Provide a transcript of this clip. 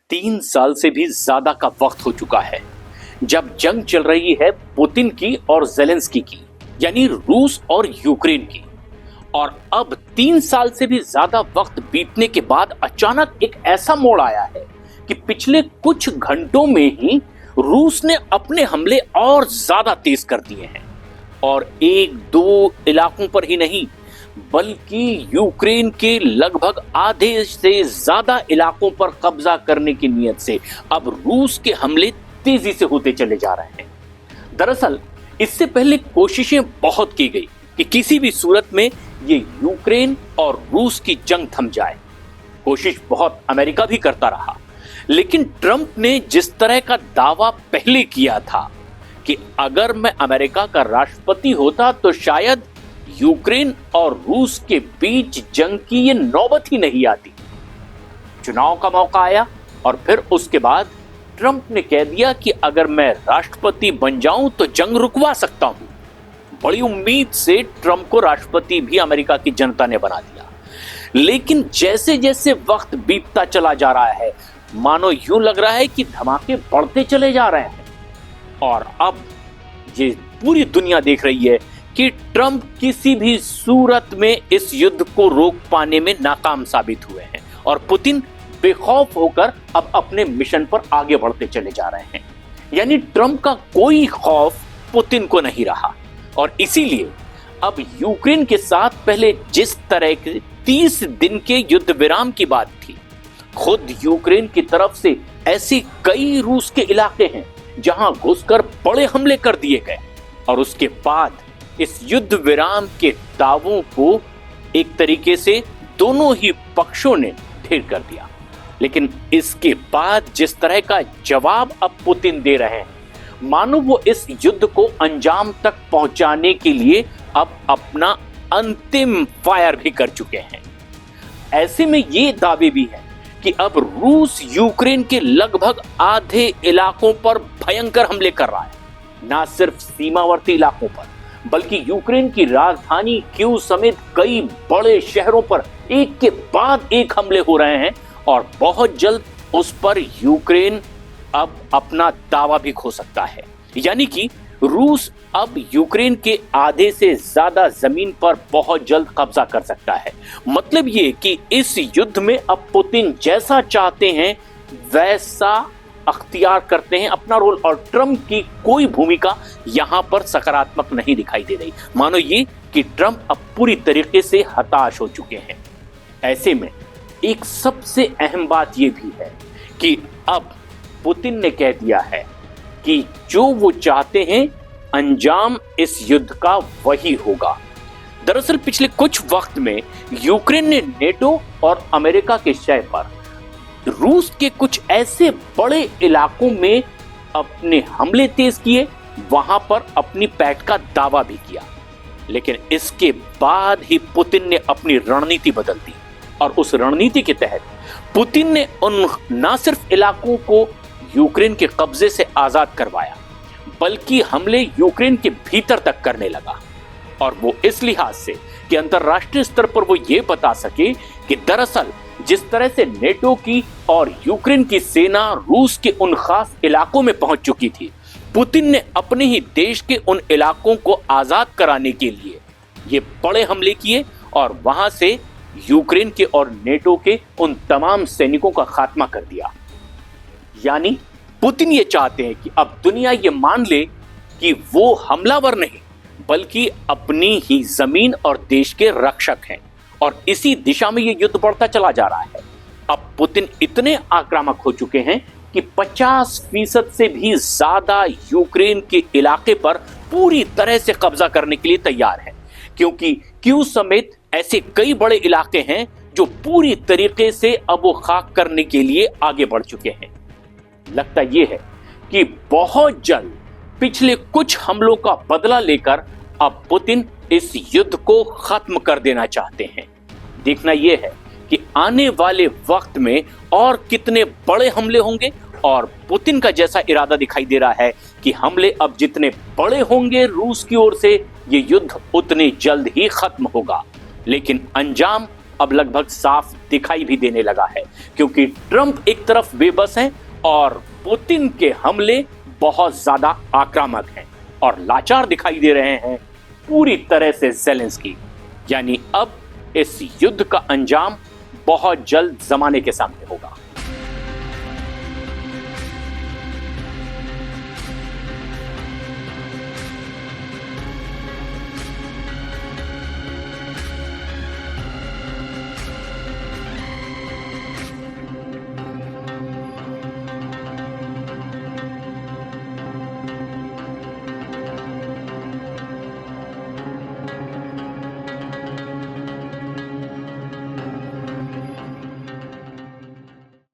3 साल से भी ज्यादा का वक्त हो चुका है जब जंग चल रही है पुतिन की और जेलेंस्की की, यानी रूस और यूक्रेन की। और अब 3 साल से भी ज्यादा वक्त बीतने के बाद अचानक एक ऐसा मोड़ आया है कि पिछले कुछ घंटों में ही रूस ने अपने हमले और ज्यादा तेज कर दिए हैं और एक दो इलाकों पर ही नहीं बल्कि यूक्रेन के लगभग आधे से ज्यादा इलाकों पर कब्जा करने की नीयत से अब रूस के हमले तेजी से होते चले जा रहे हैं। दरअसल इससे पहले कोशिशें बहुत की गई कि किसी भी सूरत में ये यूक्रेन और रूस की जंग थम जाए। कोशिश बहुत अमेरिका भी करता रहा, लेकिन ट्रंप ने जिस तरह का दावा पहले किया था कि अगर मैं अमेरिका का राष्ट्रपति होता तो शायद यूक्रेन और रूस के बीच जंग की ये नौबत ही नहीं आती। चुनाव का मौका आया और फिर उसके बाद ट्रंप ने कह दिया कि अगर मैं राष्ट्रपति बन जाऊं तो जंग रुकवा सकता हूं। बड़ी उम्मीद से ट्रंप को राष्ट्रपति भी अमेरिका की जनता ने बना दिया, लेकिन जैसे जैसे वक्त बीतता चला जा रहा है मानो यूं लग रहा है कि धमाके बढ़ते चले जा रहे हैं। और अब ये पूरी दुनिया देख रही है कि ट्रंप किसी भी सूरत में इस युद्ध को रोक पाने में नाकाम साबित हुए हैं और पुतिन बेखौफ होकर अब अपने मिशन पर आगे बढ़ते चले जा रहे हैं। यानी ट्रंप का कोई खौफ पुतिन को नहीं रहा और इसीलिए अब यूक्रेन के साथ पहले जिस तरह के 30 दिन के युद्ध विराम की बात थी, खुद यूक्रेन की तरफ से ऐसे कई रूस के इलाके हैं जहां घुसकर बड़े हमले कर दिए गए और उसके बाद इस युद्ध विराम के दावों को एक तरीके से दोनों ही पक्षों ने ढेर कर दिया। लेकिन इसके बाद जिस तरह का जवाब अब पुतिन दे रहे हैं, मानो वो इस युद्ध को अंजाम तक पहुंचाने के लिए अब अपना अंतिम फायर भी कर चुके हैं। ऐसे में ये दावे भी हैं कि अब रूस यूक्रेन के लगभग आधे इलाकों पर भयंकर हमले कर रहा है। ना सिर्फ सीमावर्ती इलाकों पर बल्कि यूक्रेन की राजधानी कीव समेत कई बड़े शहरों पर एक के बाद एक हमले हो रहे हैं और बहुत जल्द उस पर यूक्रेन अब अपना दावा भी खो सकता है। यानी कि रूस अब यूक्रेन के आधे से ज्यादा जमीन पर बहुत जल्द कब्जा कर सकता है। मतलब ये कि इस युद्ध में अब पुतिन जैसा चाहते हैं वैसा अख्तियार करते हैं अपना रोल और ट्रंप की कोई भूमिका यहां पर सकारात्मक नहीं दिखाई दे रही। मानो ये कि ट्रंप अब पूरी तरीके से हताश हो चुके हैं। ऐसे में एक सबसे अहम बात यह भी है कि अब पुतिन ने कह दिया है कि जो वो चाहते हैं अंजाम इस युद्ध का वही होगा। दरअसल पिछले कुछ वक्त में यूक्रेन ने नेटो और अमेरिका के शय पर रूस के कुछ ऐसे बड़े इलाकों में अपने हमले तेज किए, वहां पर अपनी पैठ का दावा भी किया। लेकिन इसके बाद ही पुतिन ने अपनी रणनीति बदल दी और उस रणनीति के तहत पुतिन ने उन ना सिर्फ इलाकों को यूक्रेन के कब्जे से आजाद करवाया बल्कि हमले यूक्रेन के भीतर तक करने लगा। और वो इस लिहाज से कि अंतरराष्ट्रीय स्तर पर वो ये बता सके कि दरअसल जिस तरह से नेटो की और यूक्रेन की सेना रूस के उन खास इलाकों में पहुंच चुकी थी, पुतिन ने अपने ही देश के उन इलाकों को आजाद कराने के लिए ये बड़े हमले किए और वहां से यूक्रेन के और नेटो के उन तमाम सैनिकों का खात्मा कर दिया। यानी पुतिन ये चाहते हैं कि अब दुनिया ये मान ले कि वो हमलावर नहीं बल्कि अपनी ही जमीन और देश के रक्षक हैं और इसी दिशा में ये युद्ध बढ़ता चला जा रहा है। अब पुतिन इतने आक्रामक हो चुके हैं कि 50% से भी ज्यादा यूक्रेन के इलाके पर पूरी तरह से कब्जा करने के लिए तैयार है, क्योंकि कीव समेत ऐसे कई बड़े इलाके हैं जो पूरी तरीके से अब वो खाक करने के लिए आगे बढ़ चुके हैं। लगता यह है कि बहुत जल्द पिछले कुछ हमलों का बदला लेकर अब पुतिन इस युद्ध को खत्म कर देना चाहते हैं। देखना यह है कि आने वाले वक्त में और कितने बड़े हमले होंगे और पुतिन का जैसा इरादा दिखाई दे रहा है कि हमले अब जितने बड़े होंगे रूस की ओर से ये युद्ध उतने जल्द ही खत्म होगा। लेकिन अंजाम अब लगभग साफ दिखाई भी देने लगा है, क्योंकि ट्रंप एक तरफ बेबस हैं और पुतिन के हमले बहुत ज्यादा आक्रामक हैं और लाचार दिखाई दे रहे हैं पूरी तरह से ज़ेलेंस्की। यानी अब इस युद्ध का अंजाम बहुत जल्द जमाने के सामने होगा।